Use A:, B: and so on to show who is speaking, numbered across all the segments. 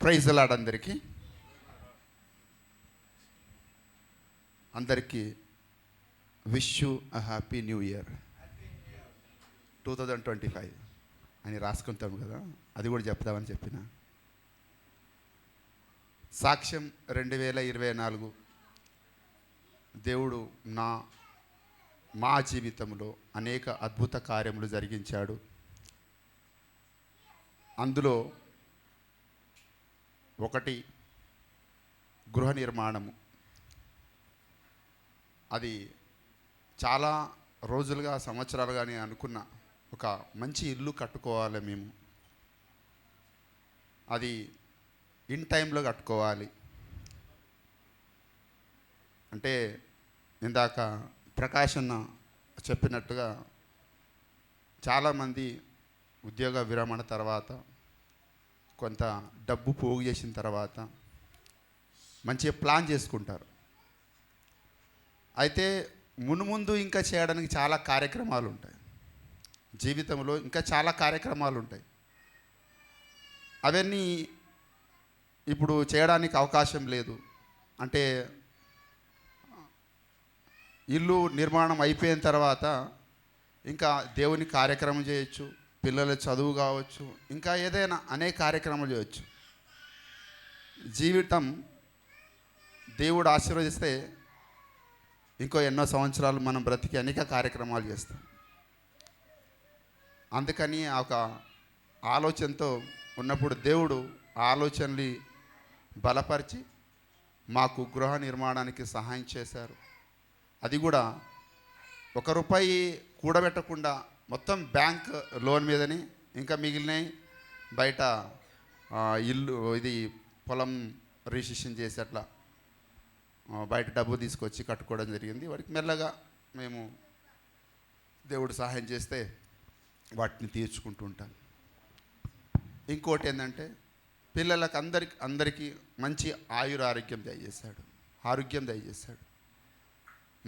A: Praise lord అందరికీ wish you a happy new year 2025 అని రాసుకుంటాం కదా, అది కూడా చెప్తామని చెప్పిన. సాక్ష్యం 2024 దేవుడు మా జీవితంలో అనేక అద్భుత కార్యములు జరిగించాడు. అందులో ఒకటి గృహ నిర్మాణము. అది చాలా రోజులుగా సంవత్సరాలుగా నేను అనుకున్న ఒక మంచి ఇల్లు కట్టుకోవాలి మేము. అది ఇన్ టైంలో కట్టుకోవాలి. అంటే ఇందాక ప్రకాష్ అన్న చెప్పినట్టుగా చాలామంది ఉద్యోగ విరమణ తర్వాత కొంత డబ్బు పోగు చేసిన తర్వాత మంచిగా ప్లాన్ చేసుకుంటారు. అయితే మున్ముందు ఇంకా చేయడానికి చాలా కార్యక్రమాలు ఉంటాయి. జీవితంలో ఇంకా చాలా కార్యక్రమాలు ఉంటాయి. అవన్నీ ఇప్పుడు చేయడానికి అవకాశం లేదు. అంటే ఇల్లు నిర్మాణం అయిపోయిన తర్వాత ఇంకా దేవుని కార్యక్రమం చేయొచ్చు, పిల్లల చదువు కావచ్చు, ఇంకా ఏదైనా అనేక కార్యక్రమాలు చేయొచ్చు. జీవితం దేవుడు ఆశీర్వదిస్తే ఇంకో ఎన్నో సంవత్సరాలు మనం బ్రతికి అనేక కార్యక్రమాలు చేస్తాం. అందుకని ఒక ఆలోచనతో ఉన్నప్పుడు దేవుడు ఆలోచనలు బలపరిచి మాకు గృహ నిర్మాణానికి సహాయం చేశారు. అది కూడా ₹1 కూడబెట్టకుండా మొత్తం బ్యాంక్ లోన్ మీదని, ఇంకా మిగిలినవి బయట ఇల్లు ఇది పొలం రిజిస్ట్రేషన్ చేసి అట్లా బయట డబ్బు తీసుకొచ్చి కట్టుకోవడం జరిగింది. వాడికి మెల్లగా మేము దేవుడు సహాయం చేస్తే వాటిని తీర్చుకుంటూ ఉంటాం. ఇంకోటి ఏంటంటే పిల్లలకు అందరికీ మంచి ఆరోగ్యం దయచేశాడు.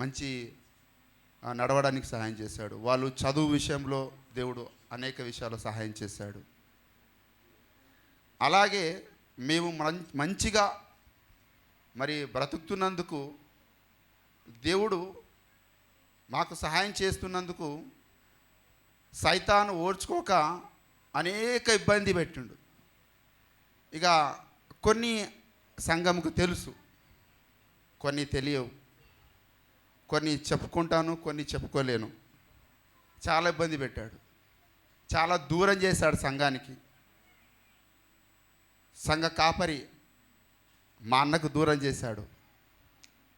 A: మంచి నడవడానికి సహాయం చేశాడు. వాళ్ళు చదువు విషయంలో దేవుడు అనేక విషయాలు సహాయం చేశాడు. అలాగే మేము మంచిగా మరి బ్రతుకుతున్నందుకు, దేవుడు మాకు సహాయం చేస్తున్నందుకు సైతాను ఓర్చుకోక అనేక ఇబ్బంది పెట్టిండు. ఇక కొన్ని సంఘంకు తెలుసు, కొన్ని తెలియవు, కొన్ని చెప్పుకుంటాను, కొన్ని చెప్పుకోలేను. చాలా ఇబ్బంది పెట్టాడు, చాలా దూరం చేశాడు సంఘానికి. సంఘ కాపరి మా అన్నకు దూరం చేశాడు,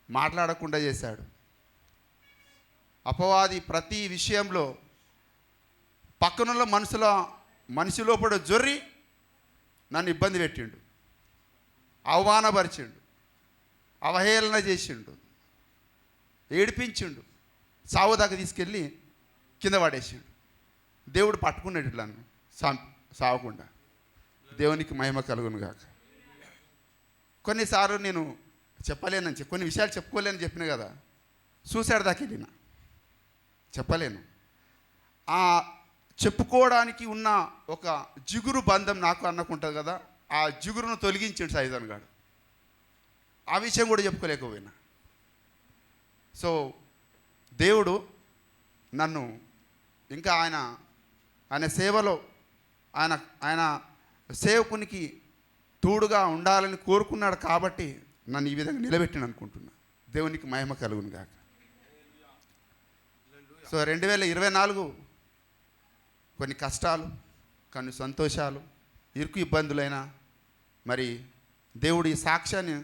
A: మాట్లాడకుండా చేశాడు. అపవాది ప్రతి విషయంలో పక్కనున్న మనిషి లోపల జొర్రి నన్ను ఇబ్బంది పెట్టిండు, అవమానపరిచిండు, అవహేళన చేసిండు, ఏడిపించిండు, సావు దాకా తీసుకెళ్ళి కింద పడేసిండు. దేవుడు పట్టుకున్నాడు ఇట్లా సావకుండా. దేవునికి మహిమ కలుగును గాక. కొన్నిసార్లు నేను కొన్ని విషయాలు చెప్పుకోలేని చెప్పిన కదా, సూసైడ్ దాకా వెళ్ళిన. చెప్పలేను. ఆ చెప్పుకోవడానికి ఉన్న ఒక జిగురు బంధం నాకు అన్నకుంటుంది కదా, ఆ జిగురును తొలగించిండు సైతాన్ గాడు. ఆ విషయం కూడా చెప్పుకోలేకపోయినా. సో దేవుడు నన్ను ఇంకా ఆయన సేవలో ఆయన సేవకునికి తోడుగా ఉండాలని కోరుకున్నాడు. కాబట్టి నన్ను ఈ విధంగా నిలబెట్టిన అనుకుంటున్నా. దేవునికి మహిమ కలుగును గాక. సో 2024 కొన్ని కష్టాలు, కొన్ని సంతోషాలు, ఇరుకు ఇబ్బందులైనా మరి దేవుడు ఈ సాక్ష్యాన్ని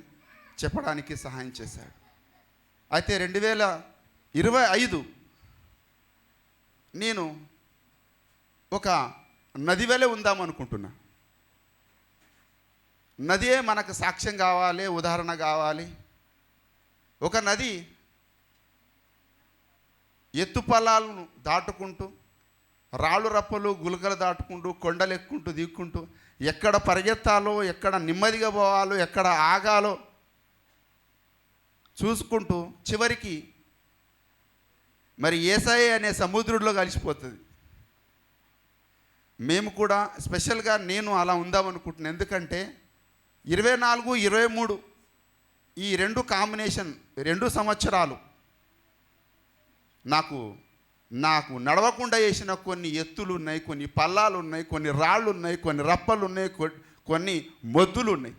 A: చెప్పడానికి సహాయం చేశాడు. అయితే 2025 నేను ఒక నది వలె ఉందామనుకుంటున్నా. నదియే మనకు సాక్ష్యం కావాలి, ఉదాహరణ కావాలి. ఒక నది ఎత్తుపల్లాలను దాటుకుంటూ, రాళ్ళు రప్పలు గులకలు దాటుకుంటూ, కొండలు ఎక్కుంటూ దిక్కుంటూ, ఎక్కడ పరిగెత్తాలో, ఎక్కడ నెమ్మదిగా పోవాలో, ఎక్కడ ఆగాలో చూసుకుంటూ చివరికి మరి యేసయ్య అనే సముద్రుడిలో కలిసిపోతుంది. మేము కూడా స్పెషల్గా నేను అలా ఉందామనుకుంటున్నాను. ఎందుకంటే 24, 23 ఈ 2 కాంబినేషన్ 2 సంవత్సరాలు నాకు నడవకుండా చేసిన కొన్ని ఎత్తులు ఉన్నాయి, కొన్ని పల్లాలు ఉన్నాయి, కొన్ని రాళ్ళు ఉన్నాయి, కొన్ని రప్పలు ఉన్నాయి, కొన్ని మొద్దులు ఉన్నాయి.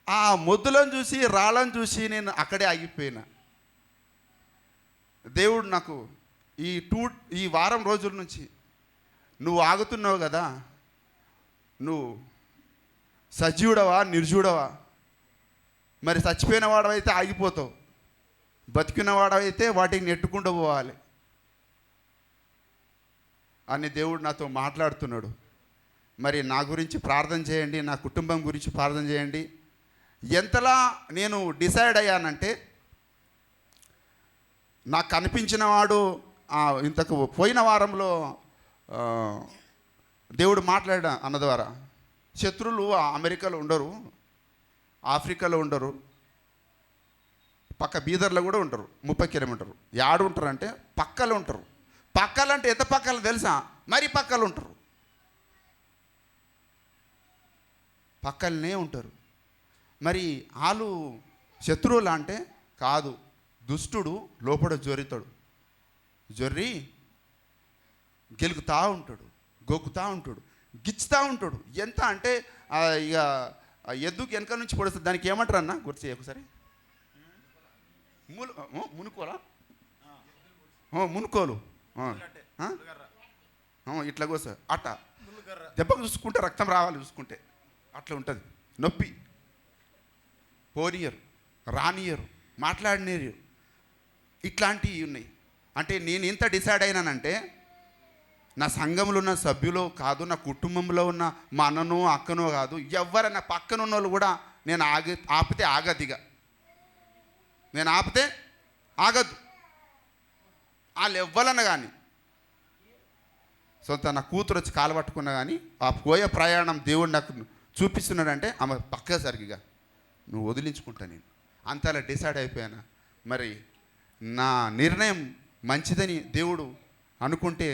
A: ఆ మొద్దులను చూసి రాళ్ళను చూసి నేను అక్కడే ఆగిపోయినా. దేవుడు నాకు ఈ వారం రోజుల నుంచి నువ్వు ఆగుతున్నావు కదా, నువ్వు సజీవుడవా నిర్జీవుడవా? మరి చచ్చిపోయిన వాడవైతే ఆగిపోతావు, బతికిన వాడవైతే వాటిని నెట్టుకుంటూ పోవాలి అని దేవుడు నాతో మాట్లాడుతున్నాడు. మరి నా గురించి ప్రార్థన చేయండి, నా కుటుంబం గురించి ప్రార్థన చేయండి. ఎంతలా నేను డిసైడ్ అయ్యానంటే, నాకు కనిపించిన వాడు ఇంతకు పోయిన వారంలో దేవుడు మాట్లాడా అన్న ద్వారా, శత్రువులు అమెరికాలో ఉండరు, ఆఫ్రికాలో ఉండరు, పక్క బీదర్లో కూడా ఉంటారు, 30 కిలోమీటర్లు. యాడు ఉంటారు అంటే పక్కలో ఉంటారు. పక్కలంటే ఎంత పక్కలు తెలుసా? మరి పక్కలు ఉంటారు, పక్కలనే ఉంటారు. మరి వాళ్ళు శత్రువులు అంటే కాదు, దుష్టుడు లోపల జొరితాడు, జొర్రి గెలుకుతూ ఉంటాడు, గొక్కుతూ ఉంటాడు, గిచ్చుతూ ఉంటాడు. ఎంత అంటే ఇక ఎద్దుకి వెనక నుంచి పొడుస్తుంది. దానికి ఏమంటారు అన్న గుర్తు చేయ ఒకసారి? మునుకోలా, మునుకోలు ఇట్లా కోస అట్ట దెబ్బకు చూసుకుంటే రక్తం రావాలి, చూసుకుంటే అట్లా ఉంటుంది. నొప్పి పోనీయరు, రానియరు, మాట్లాడినీరు, ఇట్లాంటివి ఉన్నాయి. అంటే నేను ఎంత డిసైడ్ అయినానంటే, నా సంఘంలో ఉన్న సభ్యులు కాదు, నా కుటుంబంలో ఉన్న మా అన్ననో అక్కనో కాదు, ఎవరైనా పక్కన ఉన్న వాళ్ళు కూడా నేను ఆపితే ఆగదిగా, నేను ఆపితే ఆగద్దు. వాళ్ళు ఎవ్వరన్నా కానీ, సొంత నా కూతురు వచ్చి కాలు పట్టుకున్నా కానీ, ఆ పోయే ప్రయాణం దేవుడు నాకు చూపిస్తున్నాడంటే ఆమె పక్క సరిగ్గా నువ్వు వదిలించుకుంటా. నేను అంతలా డిసైడ్ అయిపోయాను. మరి నా నిర్ణయం మంచిదని దేవుడు అనుకుంటే,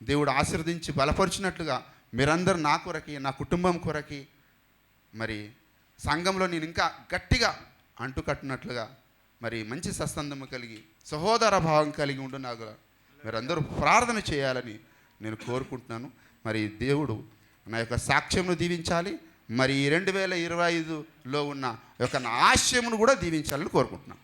A: దేవుడు ఆశీర్వదించి బలపరిచినట్లుగా మీరందరూ నా కొరకి, నా కుటుంబం కొరకి, మరి సంఘంలో నేను ఇంకా గట్టిగా అంటుకట్టినట్లుగా, మరి మంచి సత్సంగము కలిగి, సహోదర భావం కలిగి ఉండు నాకు మీరందరూ ప్రార్థన చేయాలని నేను కోరుకుంటున్నాను. మరి దేవుడు నా యొక్క సాక్ష్యంను దీవించాలి. మరి 2025లో ఉన్న యొక్క నా ఆశయమును కూడా దీవించాలని కోరుకుంటున్నాను.